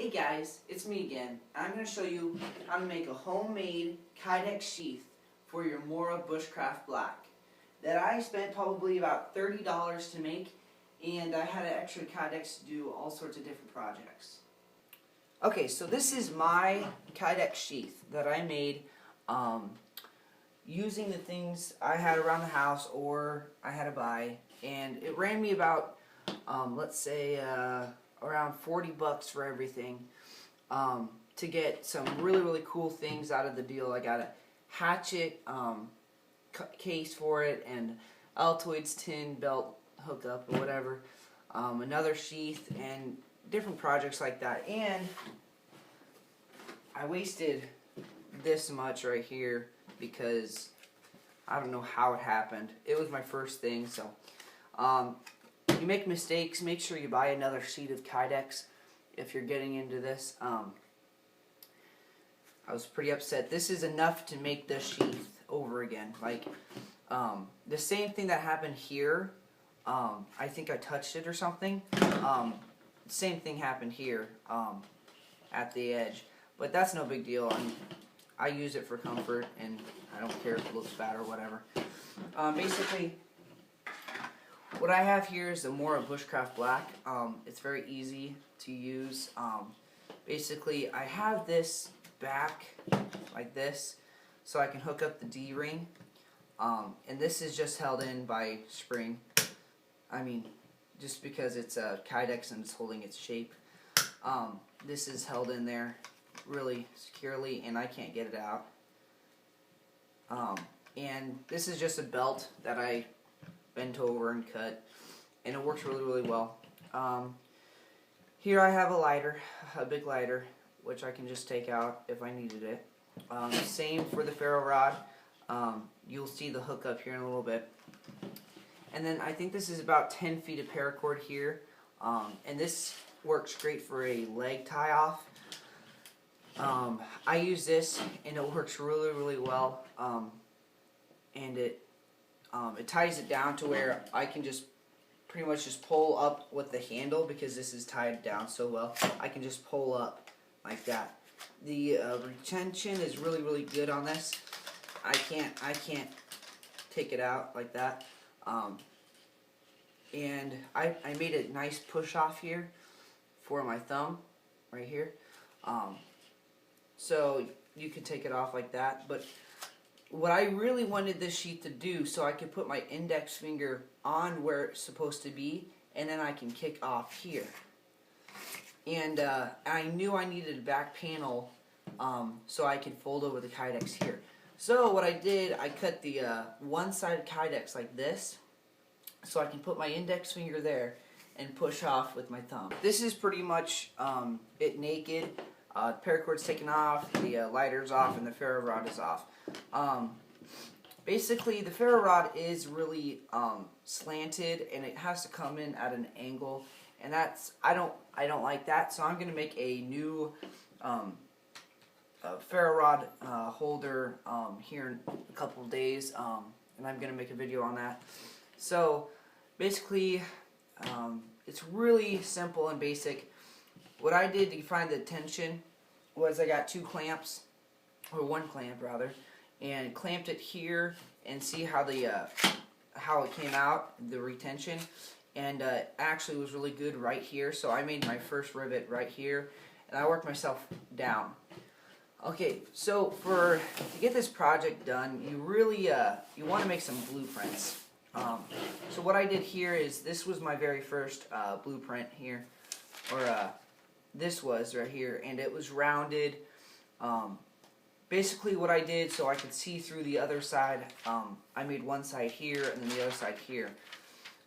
Hey guys, it's me again. I'm going to show you how to make a homemade Kydex sheath for your Maura Bushcraft black that I spent probably about $30 to make, and I had an extra Kydex to do all sorts of different projects. Okay, so this is my Kydex sheath that I made using the things I had around the house or I had to buy, and it ran me about let's say around $40 for everything, to get some really cool things out of the deal. I got a hatchet case for it, and Altoids tin belt hookup or whatever, another sheath, and different projects like that. And I wasted this much right here because I don't know how it happened. It was my first thing, so you make mistakes, make sure you buy another sheet of Kydex if you're getting into this. I was pretty upset. This is enough to make the sheath over again. Like, the same thing that happened here, I think I touched it or something. Same thing happened here at the edge. But that's no big deal. I use it for comfort, and I don't care if it looks bad or whatever. Basically, what I have here is the Maura Bushcraft Black. It's very easy to use. Basically, I have this back like this, so I can hook up the D-ring. And this is just held in by spring. I mean, just because it's a Kydex and it's holding its shape. This is held in there really securely, and I can't get it out. And this is just a belt that I bent over and cut, and it works really well. Here I have a lighter, a big lighter, which I can just take out if I needed it. Same for the ferro rod. You'll see the hookup here in a little bit. And then I think this is about 10 feet of paracord here, and this works great for a leg tie off. I use this, and it works really well, and it ties it down to where I can just pretty much just pull up with the handle, because this is tied down so well. I can just pull up like that. The retention is really good on this. I can't take it out like that. And I made a nice push off here for my thumb right here. So you can take it off like that. But what I really wanted this sheath to do, so I could put my index finger on where it's supposed to be, and then I can kick off here. And I knew I needed a back panel, so I could fold over the Kydex here. So what I did, I cut the one side of Kydex like this, so I can put my index finger there and push off with my thumb. This is pretty much it naked. Paracord's taken off, the lighter's off, and the ferro rod is off. Basically, the ferro rod is really slanted, and it has to come in at an angle, and that's I don't like that. So I'm gonna make a new ferro rod holder here in a couple of days, and I'm gonna make a video on that. So basically, it's really simple and basic. What I did to find the tension was I got two clamps, or one clamp rather, and clamped it here, and see how the how it came out, the retention, and actually was really good right here. So I made my first rivet right here, and I worked myself down. Okay, so to get this project done, you really you want to make some blueprints. So what I did here is, this was my very first blueprint here, or this was right here, and it was rounded. Basically what I did, so I could see through the other side, I made one side here and then the other side here.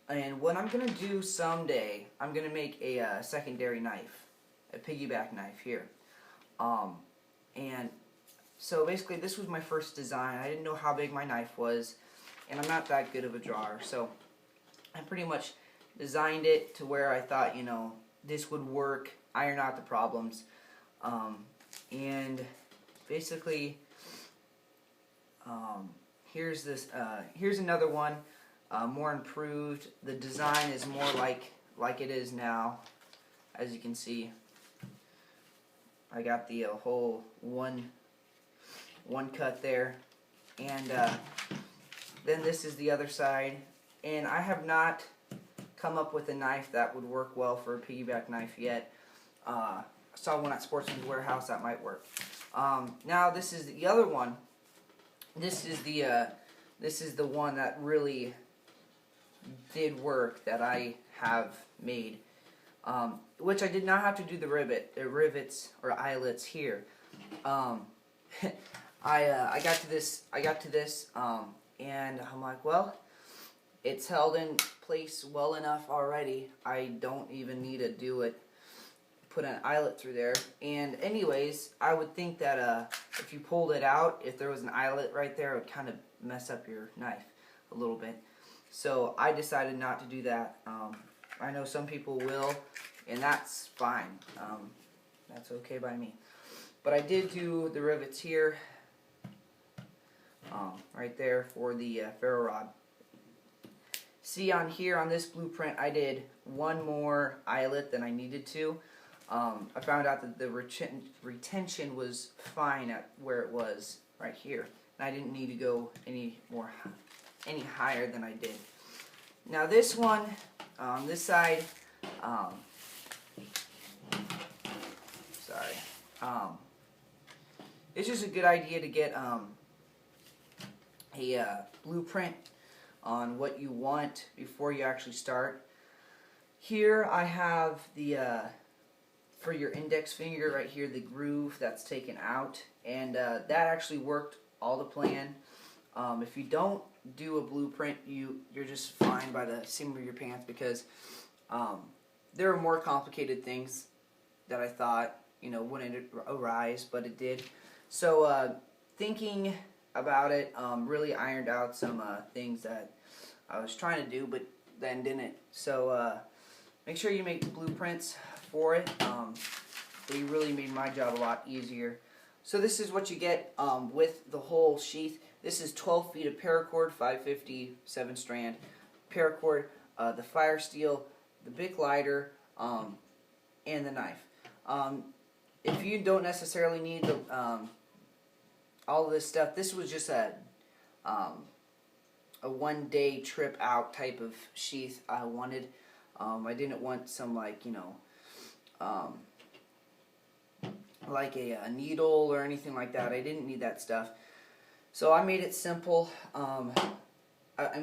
And what I'm going to do someday, I'm going to make a secondary knife, a piggyback knife here. And so basically this was my first design. I didn't know how big my knife was, and I'm not that good of a drawer, so I pretty much designed it to where I thought, you know, this would work, iron out the problems. And basically, here's this. Here's another one, more improved. The design is more like it is now, as you can see. I got the whole one cut there, and then this is the other side, and I have not come up with a knife that would work well for a piggyback knife yet. I saw one at Sportsman's Warehouse that might work. Now this is the other one. This is the one that really did work that I have made, which I did not have to do the rivets or eyelets here. I got to this, and I'm like, well, it's held in place well enough already. I don't even need to put an eyelet through there. And anyways, I would think that if you pulled it out, if there was an eyelet right there, it would kind of mess up your knife a little bit. So I decided not to do that. I know some people will, and that's fine. That's okay by me. But I did do the rivets here, right there for the ferro rod. See on here on this blueprint, I did one more eyelet than I needed to. I found out that the retention was fine at where it was right here, and I didn't need to go any higher than I did. Now this one, this side, it's just a good idea to get a blueprint on what you want before you actually start. Here I have the for your index finger right here, the groove that's taken out, and that actually worked all to plan. If you don't do a blueprint, you're just fine by the seam of your pants, because there are more complicated things that I thought wouldn't arise, but it did. So thinking about it really ironed out some things that I was trying to do but then didn't. So make sure you make blueprints for it. They really made my job a lot easier. So this is what you get with the whole sheath. This is 12 feet of paracord, 550 7-strand paracord, the fire steel, the Bic lighter, and the knife. If you don't necessarily need the all of this stuff, this was just a one-day trip out type of sheath I wanted. I didn't want some like like a needle or anything like that. I didn't need that stuff, so I made it simple. I'm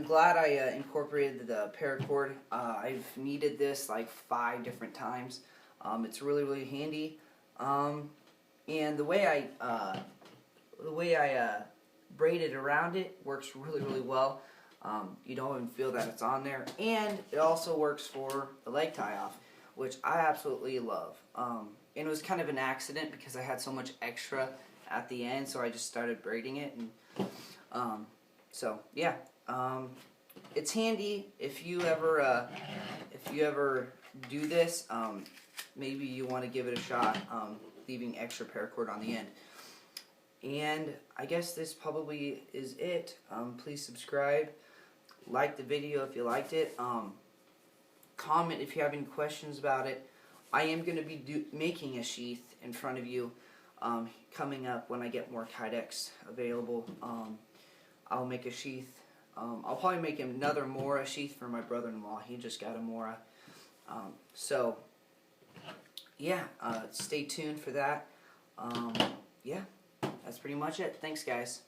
glad I incorporated the paracord. I've needed this like 5 different times. It's really handy, and the way I braided around it works really well. You don't even feel that it's on there, and it also works for the leg tie off, which I absolutely love. And it was kind of an accident because I had so much extra at the end, so I just started braiding it, and so yeah, it's handy if you ever do this. Maybe you want to give it a shot, leaving extra paracord on the end. And I guess this probably is it. Please subscribe, like the video if you liked it, comment if you have any questions about it. I am going to be making a sheath in front of you coming up when I get more Kydex available. I'll make a sheath. I'll probably make another Maura sheath for my brother-in-law. He just got a Maura. So yeah, stay tuned for that. Yeah, that's pretty much it. Thanks, guys.